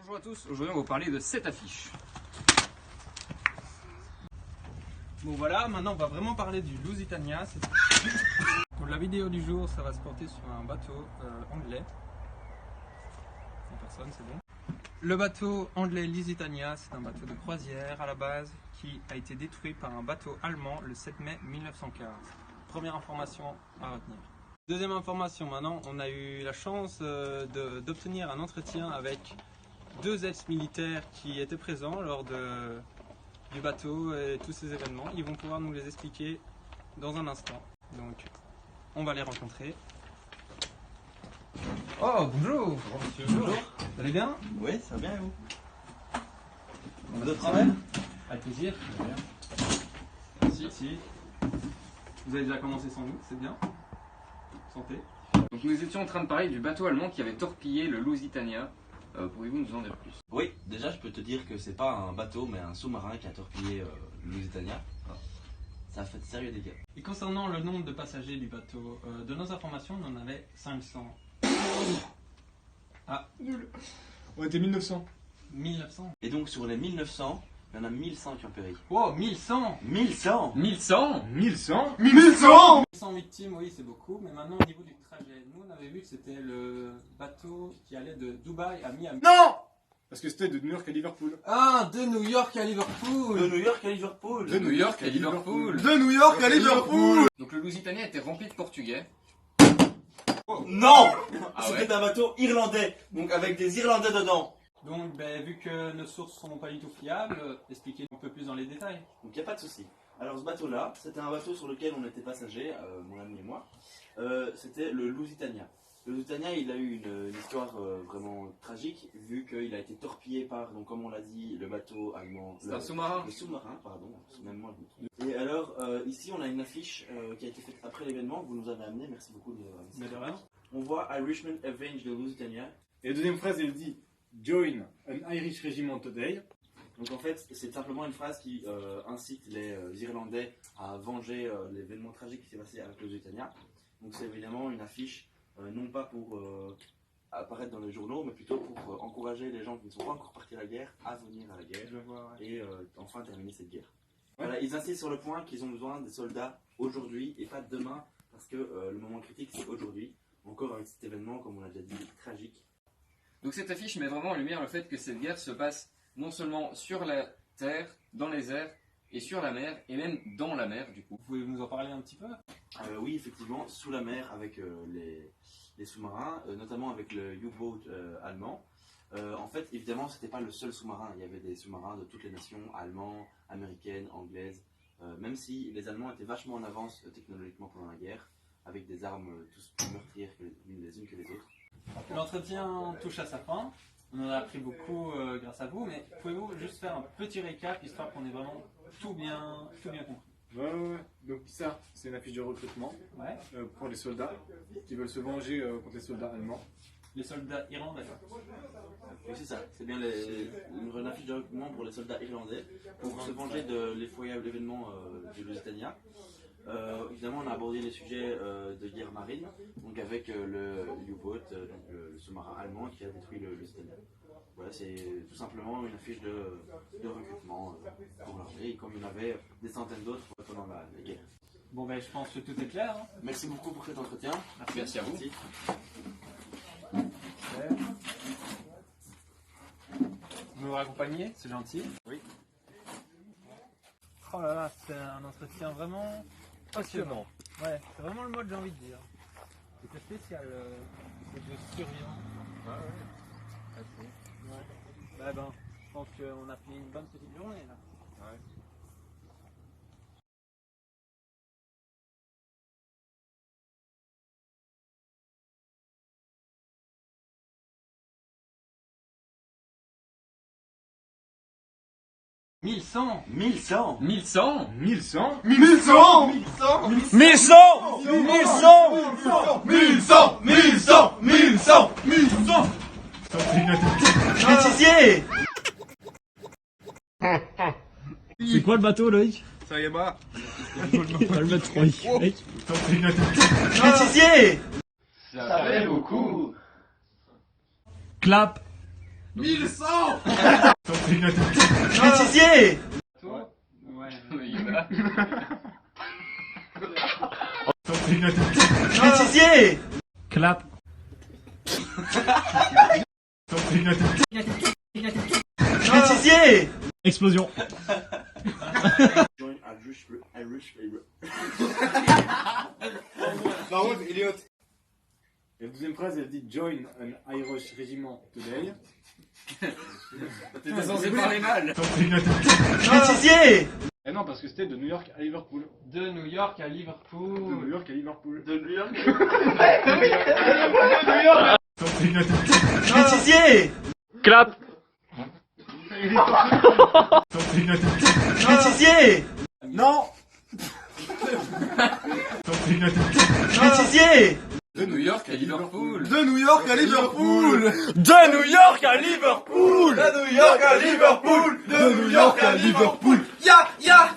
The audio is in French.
Bonjour à tous, aujourd'hui on va vous parler de cette affiche. Bon voilà, maintenant on va vraiment parler du Lusitania. Pour la vidéo du jour, ça va se porter sur un bateau anglais. Personne, c'est bon. Le bateau anglais Lusitania, c'est un bateau de croisière à la base qui a été détruit par un bateau allemand le 7 mai 1915. Première information à retenir. Deuxième information, maintenant on a eu la chance d'obtenir un entretien avec deux ex-militaires qui étaient présents lors du bateau et tous ces événements. Ils vont pouvoir nous les expliquer dans un instant. Donc on va les rencontrer. Oh bonjour. Bonjour monsieur. Bonjour. Vous allez bien? Oui, ça va bien et vous? Vous êtes travail? Avec plaisir. Ça va bien. Merci. Vous avez déjà commencé sans nous, c'est bien. Santé. Donc nous étions en train de parler du bateau allemand qui avait torpillé le Lusitania. Pourriez-vous nous en dire plus? Oui, déjà je peux te dire que c'est pas un bateau mais un sous-marin qui a torpillé le Lusitania. Ça a fait de sérieux dégâts. Et concernant le nombre de passagers du bateau, de nos informations, on en avait 500. Ah, Nul. On était 1900. 1900. Et donc sur les 1900, il y en a 1100 qui ont péri. Oh, 1100. 1100 1100 1100 1100 1100 victimes, oui, c'est beaucoup. Mais maintenant, au niveau du trajet, nous, on avait vu que c'était le bateau qui allait de Dubaï à Miami. Non. Parce que c'était de New York à Liverpool. Ah, de New York à Liverpool. De New York à Liverpool. De New York à Liverpool. De New York à Liverpool. Donc le Lusitania était rempli de Portugais. Non. Ah C'était ouais. un bateau irlandais, donc avec des Irlandais dedans. Donc, vu que nos sources sont pas du tout fiables, expliquez un peu plus dans les détails. Donc il n'y a pas de souci. Alors ce bateau-là, c'était un bateau sur lequel on était passagers, mon ami et moi. C'était le Lusitania. Le Lusitania, il a eu une histoire vraiment tragique, vu qu'il a été torpillé par, donc comme on l'a dit, le bateau allemand. C'est un sous-marin. Le sous-marin, pardon, même moi je me trompe. Et alors, ici on a une affiche qui a été faite après l'événement, que vous nous avez amené, merci beaucoup de Mais de rien. On voit Irishman Avenge the Lusitania. Et la deuxième phrase, elle dit Join an Irish regiment today. Donc en fait, c'est simplement une phrase qui incite les Irlandais à venger l'événement tragique qui s'est passé avec le Lusitania. Donc c'est évidemment une affiche, non pas pour apparaître dans les journaux, mais plutôt pour encourager les gens qui ne sont pas encore partis à la guerre à venir à la guerre Je vois, ouais. et enfin terminer cette guerre. Voilà, ils insistent sur le point qu'ils ont besoin des soldats aujourd'hui et pas demain, parce que le moment critique c'est aujourd'hui, encore avec cet événement, comme on l'a déjà dit, tragique. Donc cette affiche met vraiment en lumière le fait que cette guerre se passe non seulement sur la terre, dans les airs et sur la mer, et même dans la mer du coup. Vous pouvez nous en parler un petit peu? Oui, effectivement, sous la mer avec les sous-marins, notamment avec le U-boat allemand. En fait, évidemment, c'était pas le seul sous-marin. Il y avait des sous-marins de toutes les nations, allemands, américaines, anglaises. Même si les Allemands étaient vachement en avance technologiquement pendant la guerre, avec des armes tous plus meurtrières les unes que les autres. L'entretien touche à sa fin. On en a appris beaucoup grâce à vous, mais pouvez-vous juste faire un petit récap, histoire qu'on ait vraiment tout bien compris? Ouais. Donc ça, c'est une affiche de recrutement Ouais. pour les soldats qui veulent se venger contre les soldats allemands. Les soldats irlandais. Oui, c'est ça. C'est bien une affiche de recrutement pour les soldats irlandais pour se venger de l'effroyable événement du Lusitania. Évidemment, on a abordé les sujets de guerre marine, donc avec le U-boat, donc le sous-marin allemand qui a détruit le Lusitania. Voilà, c'est tout simplement une affiche de recrutement pour l'armée, et comme il y en avait des centaines d'autres pendant la guerre. Bon, je pense que tout est clair. Hein. Merci beaucoup pour cet entretien. Merci à vous. Merci. Vous nous raccompagnez, c'est gentil. Oui. Oh là là, c'est un entretien vraiment passionnant. Ouais, c'est vraiment le mot que j'ai envie de dire. C'était spécial, ce jeu survivant. Ouais. Je pense qu'on a fait une bonne petite journée là. Ouais. Mille 1100 1100 1100 1100 Bêtisier. C'est quoi le bateau, Loïc? Ça y est, bah. On va le mettre trop mec. Bêtisier. Ça fait beaucoup. Clap. 1100. Bêtisier. Ouais. Oui, voilà. Bêtisier. Clap. Bêtisier. Explosion. Join Irish Par contre, Elliot. La deuxième phrase, elle dit Join an Irish regiment today. T'étais censé parler mal. Bêtisier. Eh non, parce que c'était de New York à Liverpool. De New York à De Liverpool. New York à Liverpool. de New York. Bêtisier. Clap. Bêtisier. Non. Bêtisier. De New York à Liverpool. De New York à Liverpool. De New York à Liverpool. De New York à Liverpool. De New York à Liverpool. Ya, ya.